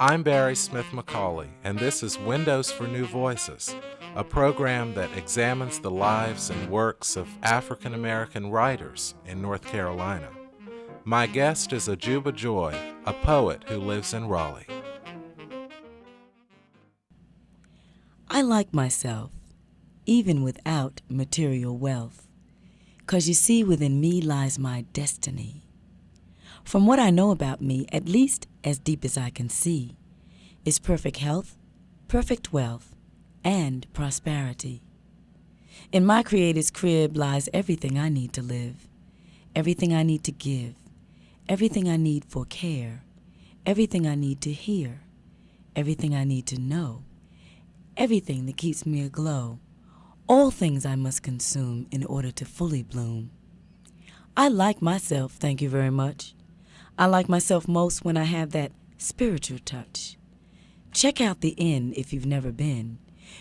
I'm Barry Smith-McAuley, and this is Windows for New Voices, a program that examines the lives and works of African American writers in North Carolina. My guest is Ajuba Joy, a poet who lives in Raleigh. I like myself, even without material wealth, 'cause you see within me lies my destiny. From what I know about me, at least as deep as I can see, is perfect health, perfect wealth, and prosperity. In my Creator's crib lies everything I need to live, everything I need to give, everything I need for care, everything I need to hear, everything I need to know, everything that keeps me aglow, all things I must consume in order to fully bloom. I like myself, thank you very much. I like myself most when I have that spiritual touch. Check out the inn if you've never been.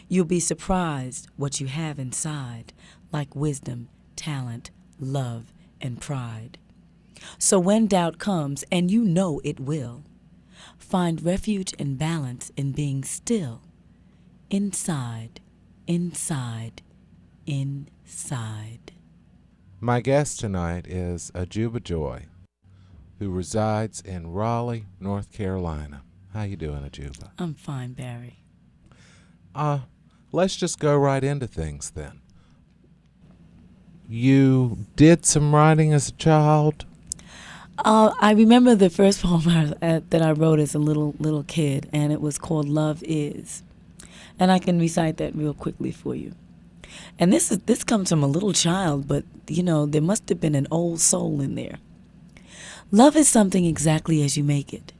You'll be surprised what you have inside, like wisdom, talent, love, and pride. So when doubt comes, and you know it will, find refuge and balance in being still. Inside, inside, inside. My guest tonight is Ajuba Joy, who resides in Raleigh, North Carolina. How you doing, Ajuba? I'm fine, Barry. Let's just go right into things then. You did some writing as a child? I remember the first poem that I wrote as a little kid, and it was called Love Is. And I can recite that real quickly for you. And this comes from a little child, but, there must have been an old soul in there. Love is something exactly as you make it.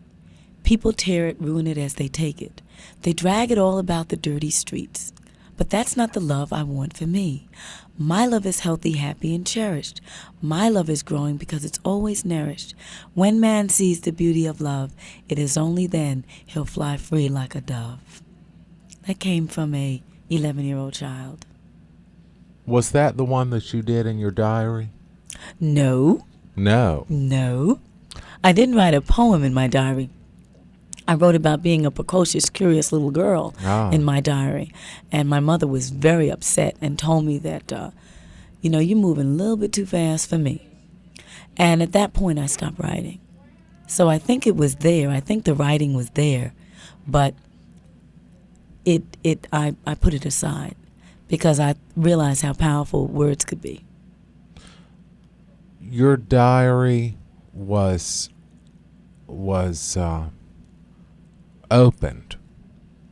People tear it, ruin it as they take it. They drag it all about the dirty streets. But that's not the love I want for me. My love is healthy, happy, and cherished. My love is growing because it's always nourished. When man sees the beauty of love, it is only then he'll fly free like a dove. That came from a 11-year-old child. Was that the one that you did in your diary? No. No. I didn't write a poem in my diary. I wrote about being a precocious, curious little girl in my diary. And my mother was very upset and told me that, you're moving a little bit too fast for me. And at that point, I stopped writing. So I think it was there. I think the writing was there. But I put it aside because I realized how powerful words could be. Your diary was opened.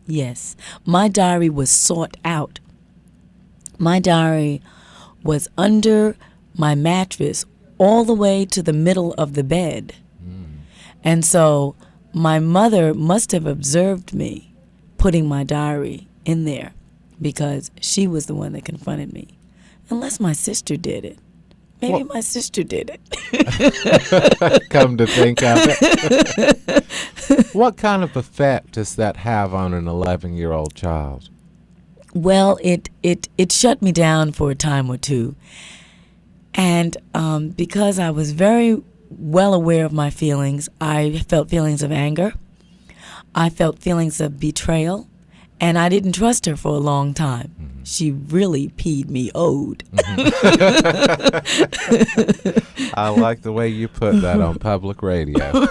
Yes, my diary was sought out. My diary was under my mattress all the way to the middle of the bed. And so my mother must have observed me putting my diary in there because she was the one that confronted me. Unless my sister did it. Maybe my sister did it. Come to think of it. What kind of effect does that have on an 11-year-old child? Well, it shut me down for a time or two. And because I was very well aware of my feelings, I felt feelings of anger. I felt feelings of betrayal. And I didn't trust her for a long time. Mm-hmm. She really peed me owed. I like the way you put that on public radio.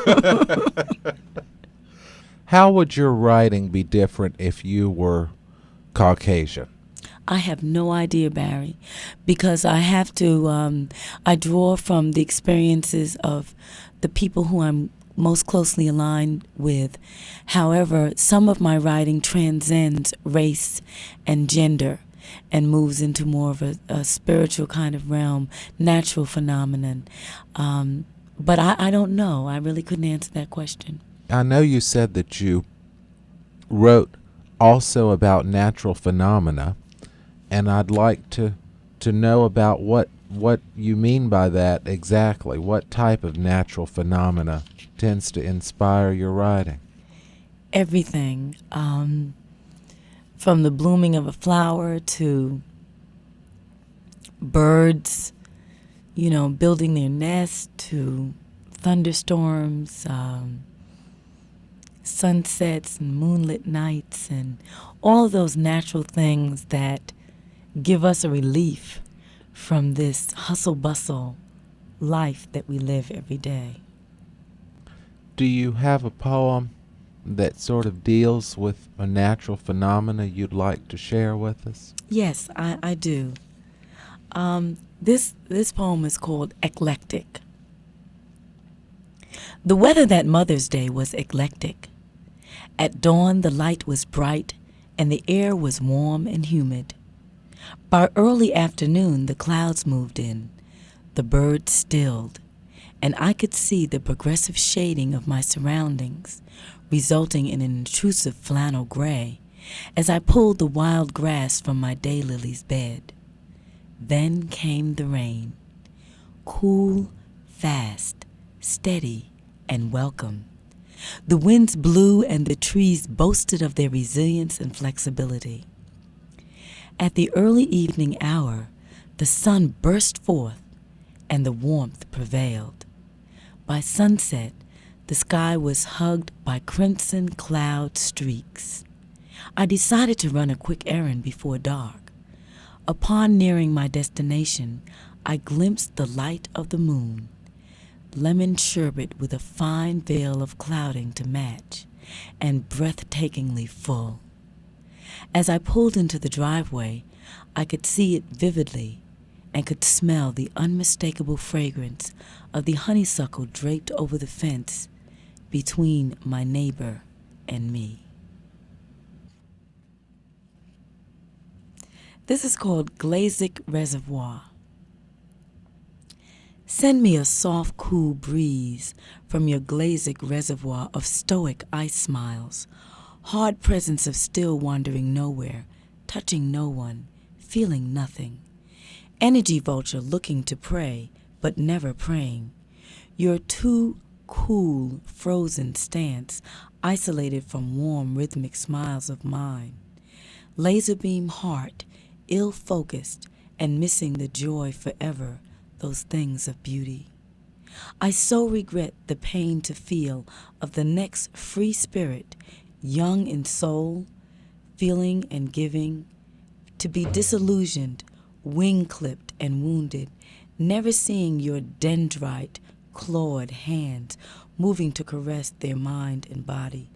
How would your writing be different if you were Caucasian? I have no idea, Barry, because I have to, I draw from the experiences of the people who I'm most closely aligned with. However, some of my writing transcends race and gender and moves into more of a spiritual kind of realm, natural phenomenon. But I don't know. I really couldn't answer that question. I know you said that you wrote also about natural phenomena, and I'd like to know about what you mean by that exactly. What type of natural phenomena tends to inspire your writing? Everything, from the blooming of a flower to birds, building their nest, to thunderstorms, sunsets and moonlit nights and all of those natural things that give us a relief from this hustle-bustle life that we live every day. Do you have a poem that sort of deals with a natural phenomena you'd like to share with us? Yes, I do. This poem is called Eclectic. The weather that Mother's Day was eclectic. At dawn the light was bright and the air was warm and humid. By early afternoon the clouds moved in, the birds stilled, and I could see the progressive shading of my surroundings, resulting in an intrusive flannel gray, as I pulled the wild grass from my daylilies' bed. Then came the rain, cool, fast, steady, and welcome. The winds blew and the trees boasted of their resilience and flexibility. At the early evening hour, the sun burst forth and the warmth prevailed. By sunset, the sky was hugged by crimson cloud streaks. I decided to run a quick errand before dark. Upon nearing my destination, I glimpsed the light of the moon, lemon sherbet with a fine veil of clouding to match, and breathtakingly full. As I pulled into the driveway, I could see it vividly and could smell the unmistakable fragrance of the honeysuckle draped over the fence between my neighbor and me. This is called Glazic Reservoir. Send me a soft, cool breeze from your Glazic Reservoir of stoic ice smiles, hard presence of still wandering nowhere, touching no one, feeling nothing. Energy vulture looking to prey, but never praying. Your too cool, frozen stance, isolated from warm, rhythmic smiles of mine. Laser beam heart, ill-focused, and missing the joy forever, those things of beauty. I so regret the pain to feel of the next free spirit, young in soul, feeling and giving, to be disillusioned, wing-clipped and wounded, never seeing your dendrite, clawed hands moving to caress their mind and body,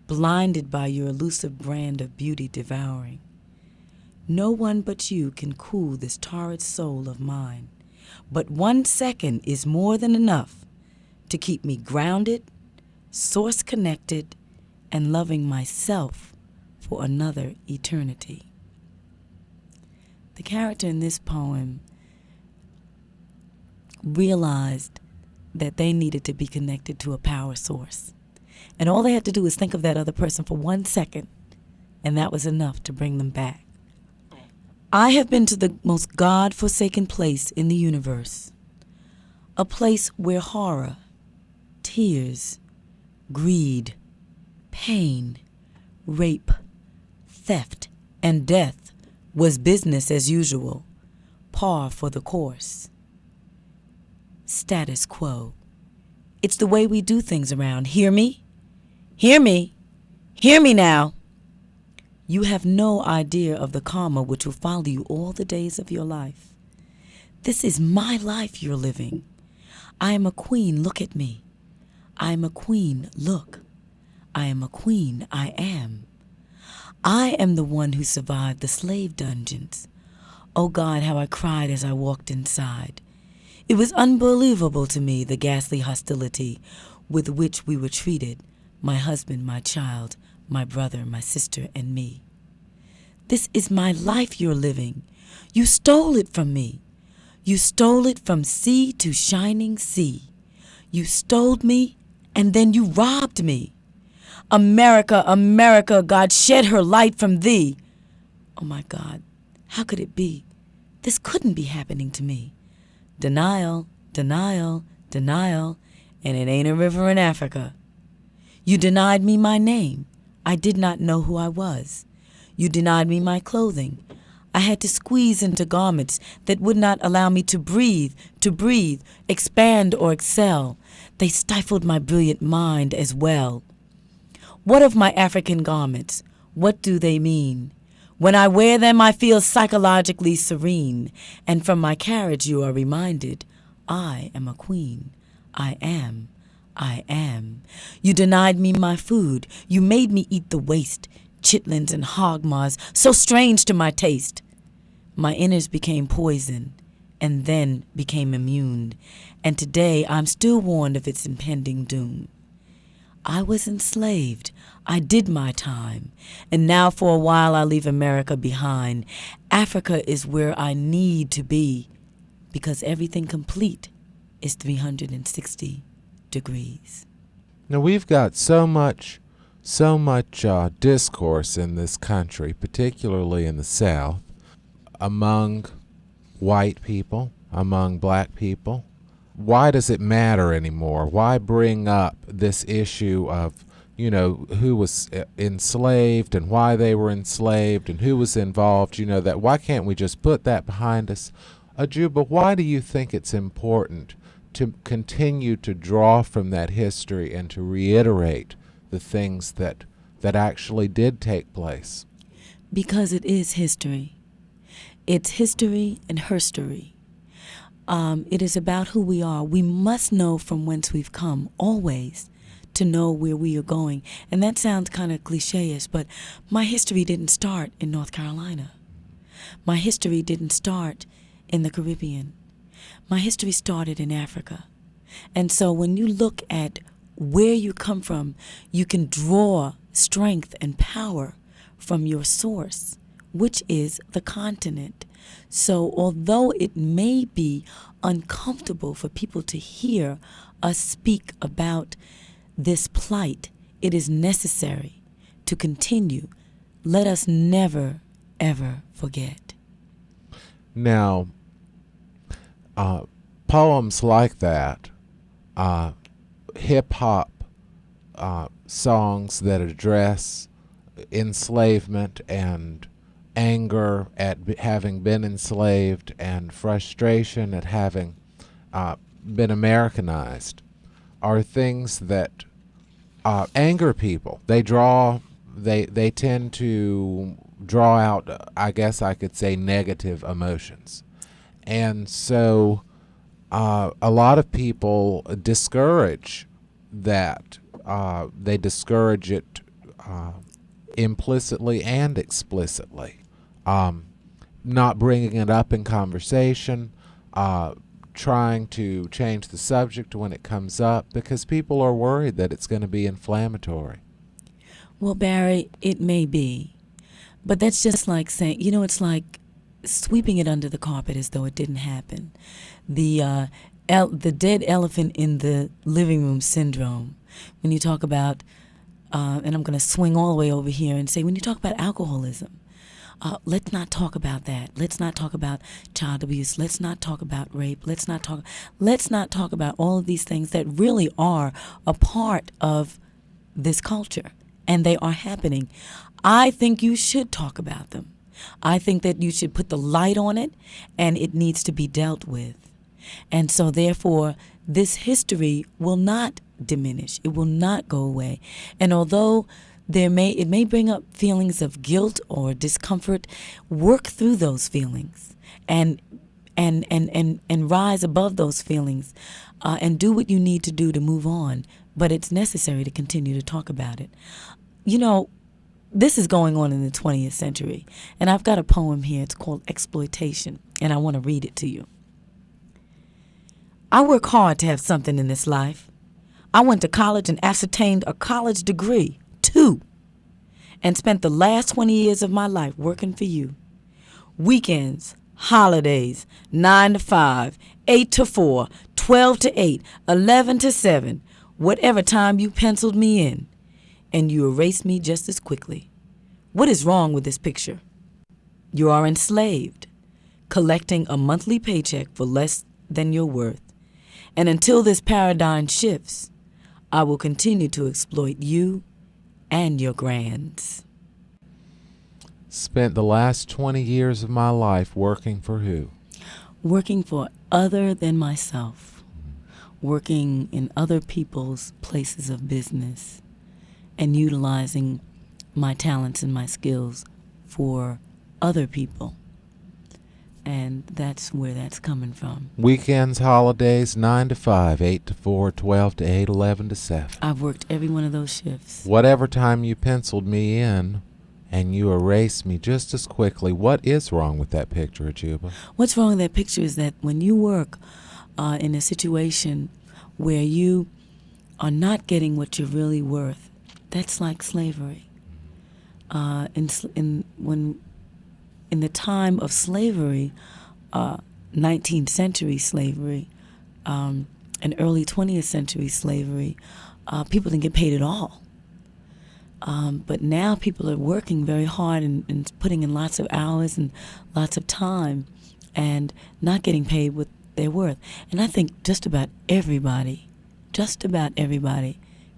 blinded by your elusive brand of beauty devouring. No one but you can cool this torrid soul of mine, but 1 second is more than enough to keep me grounded, source-connected, and loving myself for another eternity. The character in this poem realized that they needed to be connected to a power source. And all they had to do was think of that other person for 1 second, and that was enough to bring them back. I have been to the most God-forsaken place in the universe, a place where horror, tears, greed, pain, rape, theft, and death was business as usual, par for the course. Status quo. It's the way we do things around. Hear me? Hear me? Hear me now. You have no idea of the karma which will follow you all the days of your life. This is my life you're living. I am a queen, look at me. I am a queen, look. I am a queen, I am. I am the one who survived the slave dungeons. Oh God, how I cried as I walked inside. It was unbelievable to me, the ghastly hostility with which we were treated, my husband, my child, my brother, my sister, and me. This is my life you're living. You stole it from me. You stole it from sea to shining sea. You stole me, and then you robbed me. America, America, God shed her light from thee. Oh my God, how could it be? This couldn't be happening to me. Denial, denial, denial, and it ain't a river in Africa. You denied me my name. I did not know who I was. You denied me my clothing. I had to squeeze into garments that would not allow me to breathe, expand or excel. They stifled my brilliant mind as well. What of my African garments? What do they mean? When I wear them, I feel psychologically serene, and from my carriage you are reminded, I am a queen. I am. I am. You denied me my food. You made me eat the waste, chitlins and hog maws, so strange to my taste. My innards became poison, and then became immune, and today I'm still warned of its impending doom. I was enslaved. I did my time. And now for a while I leave America behind. Africa is where I need to be, because everything complete is 360 degrees. Now we've got so much discourse in this country, particularly in the South, among white people, among black people. Why does it matter anymore? Why bring up this issue of, who was enslaved and why they were enslaved and who was involved, that why can't we just put that behind us? Ajuba, why do you think it's important to continue to draw from that history and to reiterate the things that actually did take place? Because it is history. It's history and herstory. It is about who we are. We must know from whence we've come, always, to know where we are going. And that sounds kind of cliche-ish, but my history didn't start in North Carolina. My history didn't start in the Caribbean. My history started in Africa. And so when you look at where you come from, you can draw strength and power from your source, which is the continent. So although it may be uncomfortable for people to hear us speak about this plight, it is necessary to continue. Let us never, ever forget. Now, poems like that, hip-hop songs that address enslavement and anger at having been enslaved and frustration at having been Americanized, are things that anger people. They tend to draw out, I guess I could say, negative emotions. And so a lot of people discourage that. They discourage it implicitly and explicitly. Not bringing it up in conversation, trying to change the subject when it comes up, because people are worried that it's going to be inflammatory. Well, Barry, it may be. But that's just like saying, it's like sweeping it under the carpet as though it didn't happen. The dead elephant in the living room syndrome. When you talk about, and I'm going to swing all the way over here and say, when you talk about alcoholism, let's not talk about that. Let's not talk about child abuse. Let's not talk about rape. Let's not talk about all of these things that really are a part of this culture, and they are happening. I think you should talk about them. I think that you should put the light on it, and it needs to be dealt with. And so therefore, this history will not diminish. It will not go away. And although it may bring up feelings of guilt or discomfort, work through those feelings and rise above those feelings, and do what you need to do to move on. But it's necessary to continue to talk about it. This is going on in the 20th century, and I've got a poem here. It's called Exploitation, and I want to read it to you. I work hard to have something in this life. I went to college and ascertained a college degree, 2, and spent the last 20 years of my life working for you. Weekends, holidays, 9 to 5, 8 to 4, 12 to 8, 11 to 7, whatever time you penciled me in, and you erased me just as quickly. What is wrong with this picture? You are enslaved, collecting a monthly paycheck for less than your worth. And until this paradigm shifts, I will continue to exploit you and your grands. Spent the last 20 years of my life working for who? Working for other than myself. Working in other people's places of business. and utilizing my talents and my skills for other people. And that's where that's coming from. Weekends, holidays, 9 to 5, 8 to 4, 12 to 8, 11 to 7. I've worked every one of those shifts. Whatever time you penciled me in and you erased me just as quickly, what is wrong with that picture, Ajuba? What's wrong with that picture is that when you work in a situation where you are not getting what you're really worth, that's like slavery. In the time of slavery, 19th century slavery, and early 20th century slavery, people didn't get paid at all. But now people are working very hard and putting in lots of hours and lots of time and not getting paid what they're worth. And I think just about everybody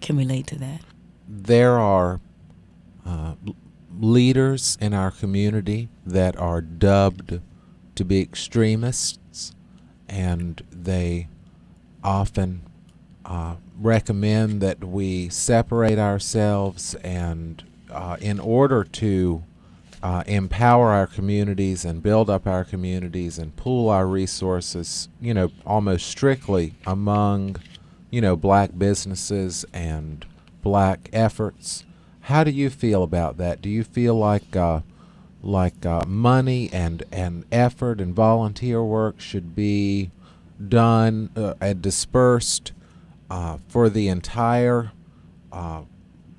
can relate to that. There are leaders in our community that are dubbed to be extremists, and they often recommend that we separate ourselves, and in order to empower our communities and build up our communities and pool our resources, almost strictly among, black businesses and black efforts. How do you feel about that? Do you feel like money and effort and volunteer work should be done and dispersed for the entire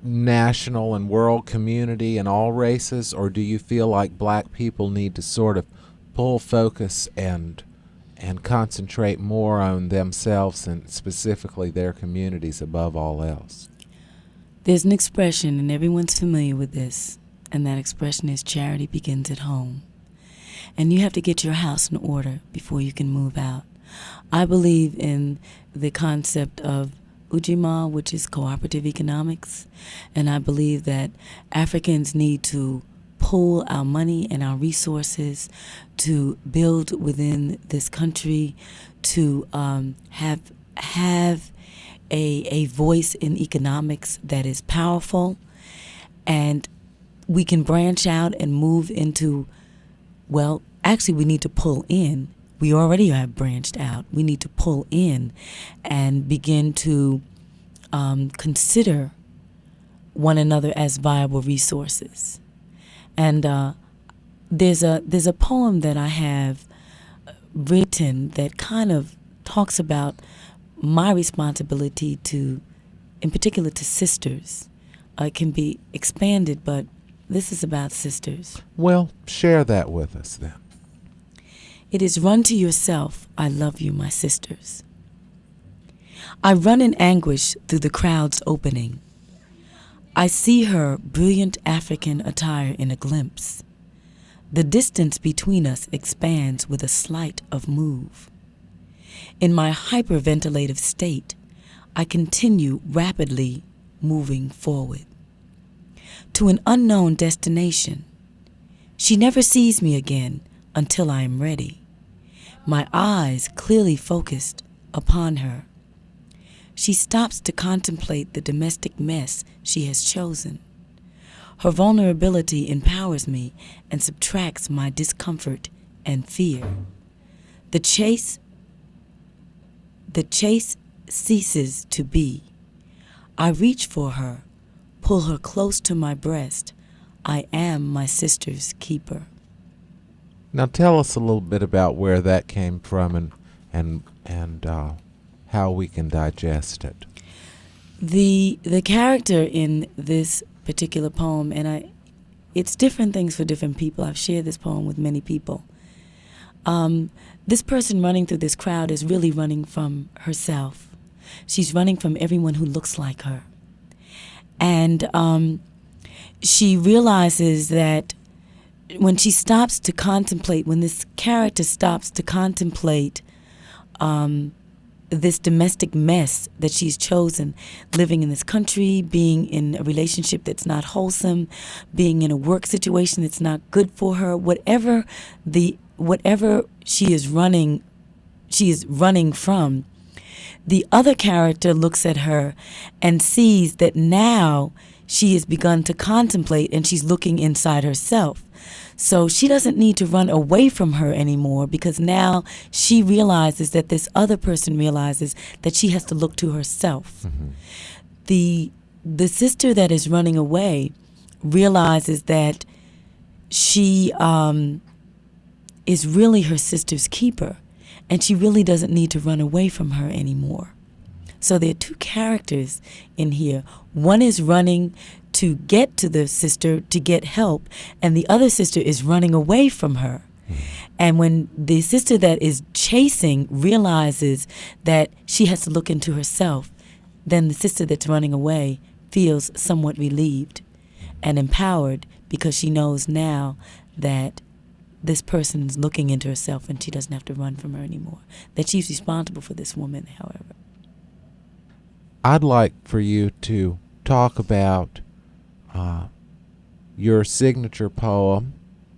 national and world community and all races, or do you feel like black people need to sort of pull focus and concentrate more on themselves and specifically their communities above all else? There's an expression, and everyone's familiar with this, and that expression is charity begins at home. And you have to get your house in order before you can move out. I believe in the concept of Ujima, which is cooperative economics, and I believe that Africans need to pool our money and our resources to build within this country, to have a voice in economics that is powerful, and we can branch out and move into, well, actually we need to pull in. We already have branched out. We need to pull in and begin to consider one another as viable resources. And there's a poem that I have written that kind of talks about my responsibility to, in particular, to sisters. It can be expanded, but this is about sisters. Well, share that with us then. It is run to yourself, I love you, my sisters. I run in anguish through the crowd's opening. I see her brilliant African attire in a glimpse. The distance between us expands with a slight of move. In my hyperventilative state, I continue rapidly moving forward to an unknown destination. She never sees me again until I am ready, my eyes clearly focused upon her. She stops to contemplate the domestic mess she has chosen. Her vulnerability empowers me and subtracts my discomfort and fear. The chase ceases to be. I reach for her, pull her close to my breast. I am my sister's keeper. Now tell us a little bit about where that came from and how we can digest it. The character in this particular poem, and it's different things for different people. I've shared this poem with many people. This person running through this crowd is really running from herself. She's running from everyone who looks like her. And she realizes that when she stops to contemplate, when this character stops to contemplate this domestic mess that she's chosen, living in this country, being in a relationship that's not wholesome, being in a work situation that's not good for her, whatever she is running from, the other character looks at her and sees that now she has begun to contemplate, and she's looking inside herself. So she doesn't need to run away from her anymore, because now she realizes that this other person realizes that she has to look to herself. The sister that is running away realizes that she is really her sister's keeper, and she really doesn't need to run away from her anymore. So there are two characters in here. One is running to get to the sister to get help, and the other sister is running away from her. And when the sister that is chasing realizes that she has to look into herself, then the sister that's running away feels somewhat relieved and empowered, because she knows now that this person is looking into herself and she doesn't have to run from her anymore. That she's responsible for this woman, however. I'd like for you to talk about your signature poem,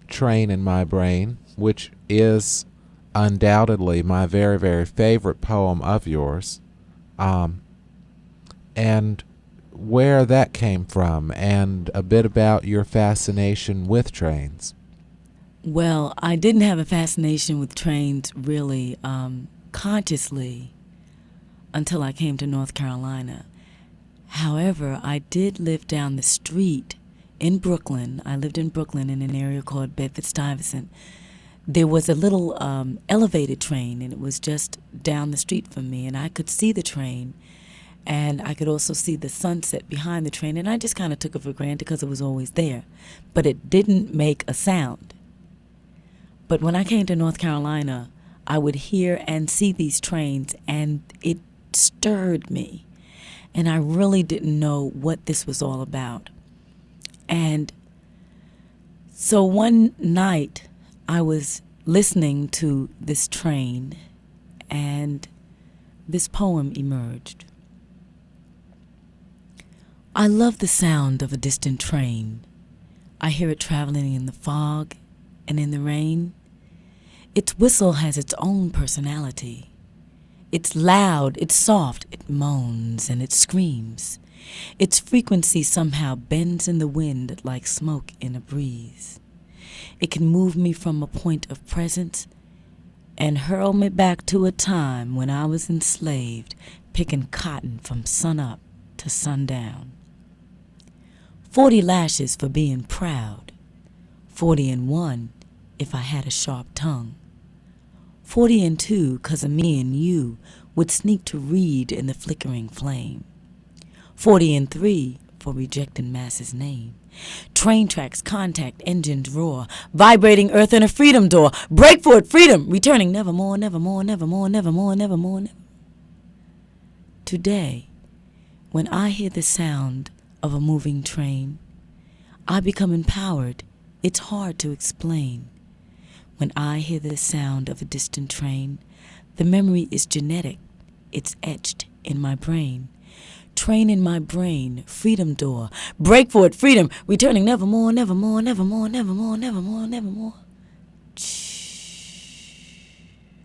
Train in My Brain, which is undoubtedly my very, very favorite poem of yours, and where that came from, and a bit about your fascination with trains. Well, I didn't have a fascination with trains really consciously until I came to North Carolina. However, I did live down the street in Brooklyn. I lived in Brooklyn in an area called Bedford-Stuyvesant. There was a little elevated train, and it was just down the street from me, and I could see the train, and I could also see the sunset behind the train, and I just kind of took it for granted because it was always there. But it didn't make a sound. But when I came to North Carolina, I would hear and see these trains, and it stirred me. And I really didn't know what this was all about. And so one night, I was listening to this train, and this poem emerged. I love the sound of a distant train. I hear it traveling in the fog and in the rain. Its whistle has its own personality. It's loud, it's soft, it moans and it screams. Its frequency somehow bends in the wind like smoke in a breeze. It can move me from a point of presence and hurl me back to a time when I was enslaved, picking cotton from sunup to sundown. 40 lashes for being proud, 40 if I had a sharp tongue. 40 'cause of me and you would sneak to read in the flickering flame. 40 for rejecting Mass's name. Train tracks, contact, engines roar, vibrating earth and a freedom door. Break for it, freedom, returning nevermore, nevermore, nevermore, nevermore, nevermore, never. Today, when I hear the sound of a moving train, I become empowered. It's hard to explain. When I hear the sound of a distant train, the memory is genetic. It's etched in my brain. Train in my brain, freedom door. Break for it, freedom, returning nevermore, nevermore, nevermore, nevermore, nevermore, nevermore.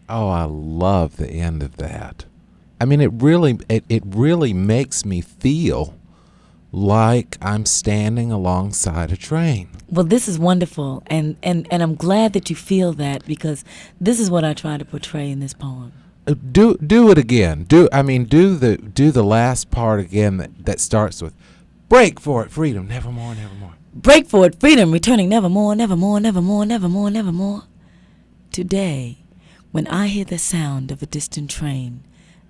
Oh, I love the end of that. I mean, it really makes me feel like I'm standing alongside a train. Well, this is wonderful, and I'm glad that you feel that, because this is what I try to portray in this poem. Do it again. Do the last part again that starts with break for it, freedom, nevermore, nevermore. Break for it, freedom, returning nevermore, nevermore, nevermore, nevermore, nevermore. Today, when I hear the sound of a distant train,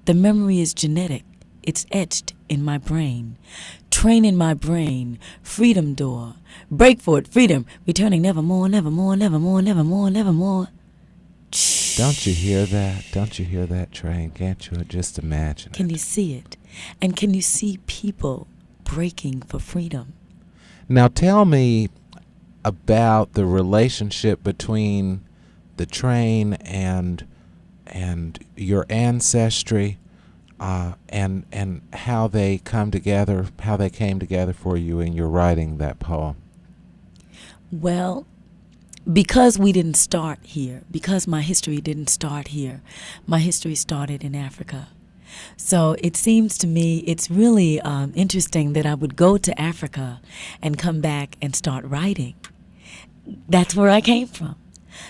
the memory is genetic. It's etched in my brain. Train in my brain, freedom door. Break for it, freedom, returning nevermore, nevermore, nevermore, nevermore, nevermore. Don't you hear that? Don't you hear that train? Can't you just imagine Can it? you see it? And can you see people breaking for freedom? Now tell me about the relationship between the train and your ancestry, and how they came together for you in your writing that poem. Well, because we didn't start here, because my history didn't start here, my history started in Africa. So it seems to me it's really interesting that I would go to Africa and come back and start writing. That's where I came from.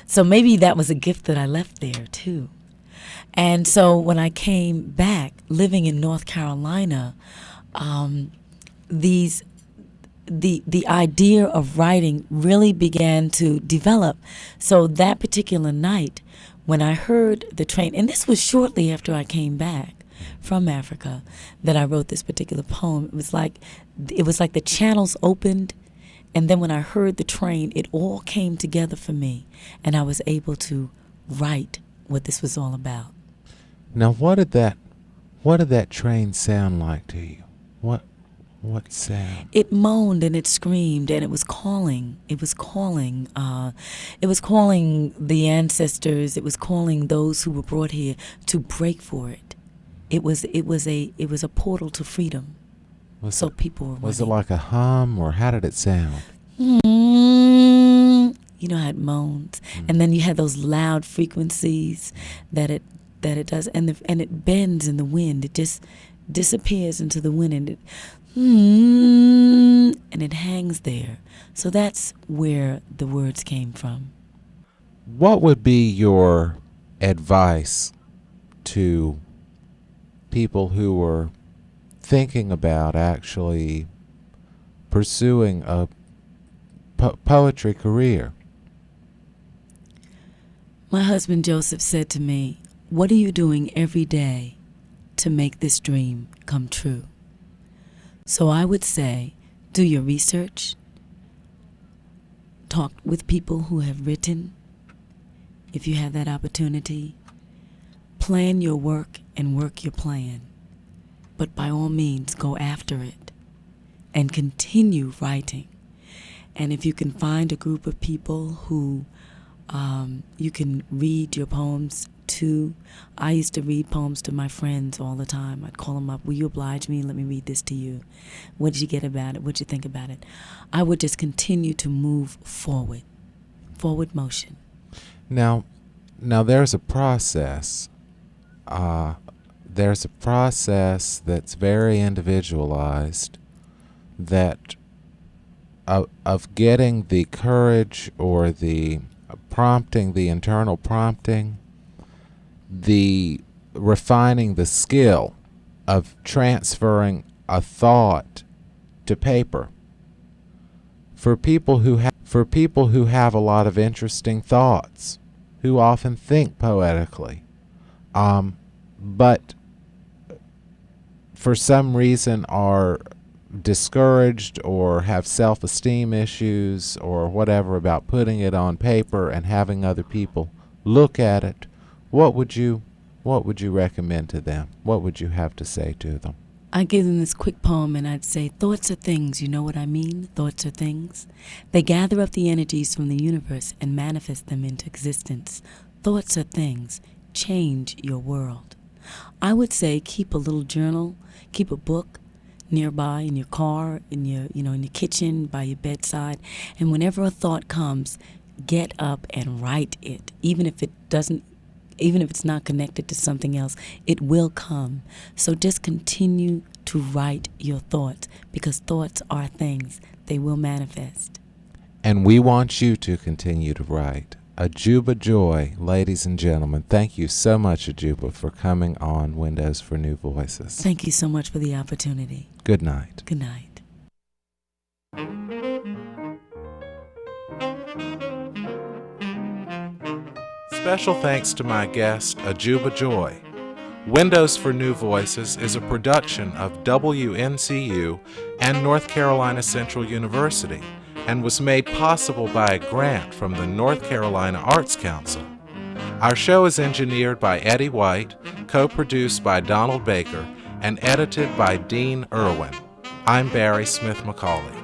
So maybe that was a gift that I left there too. And so when I came back, living in North Carolina, the idea of writing really began to develop. So that particular night, when I heard the train, and this was shortly after I came back from Africa, that I wrote this particular poem. It was like the channels opened, and then when I heard the train, it all came together for me, and I was able to write what this was all about. Now, what did that train sound like to you? What sound? It moaned and it screamed and it was calling. It was calling. It was calling the ancestors. It was calling those who were brought here to break for it. It was a portal to freedom. People were running. Was it like a hum, or how did it sound? You know how it moans, and then you had those loud frequencies that it does, and it bends in the wind. It just disappears into the wind, and it hangs there. So that's where the words came from. What would be your advice to people who were thinking about actually pursuing a poetry career? My husband Joseph said to me, "What are you doing every day to make this dream come true?" So I would say, do your research, talk with people who have written, if you have that opportunity, plan your work and work your plan, but by all means go after it and continue writing. And if you can find a group of people who you can read your poems to. I used to read poems to my friends all the time. I'd call them up, "Will you oblige me? Let me read this to you. What did you get about it? What did you think about it?" I would just continue to move forward motion. Now there's a process. There's a process that's very individualized, that of getting the courage or the prompting, the internal prompting, the refining the skill of transferring a thought to paper. For people who have a lot of interesting thoughts, who often think poetically, but for some reason are discouraged or have self-esteem issues or whatever about putting it on paper and having other people look at it, what would you recommend to them? What would you have to say to them? I'd give them this quick poem and I'd say, thoughts are things, you know what I mean? Thoughts are things. They gather up the energies from the universe and manifest them into existence. Thoughts are things. Change your world. I would say keep a little journal, keep a book nearby in your car, in your kitchen, by your bedside, and whenever a thought comes, get up and write it. Even if it's not connected to something else, it will come. So just continue to write your thoughts, because thoughts are things. They will manifest. And we want you to continue to write. Ajuba Joy, ladies and gentlemen, thank you so much, Ajuba, for coming on Windows for New Voices. Thank you so much for the opportunity. Good night. Good night. Special thanks to my guest, Ajuba Joy. Windows for New Voices is a production of WNCU and North Carolina Central University, and was made possible by a grant from the North Carolina Arts Council. Our show is engineered by Eddie White, co-produced by Donald Baker, and edited by Dean Irwin. I'm Barry Smith-McAuley.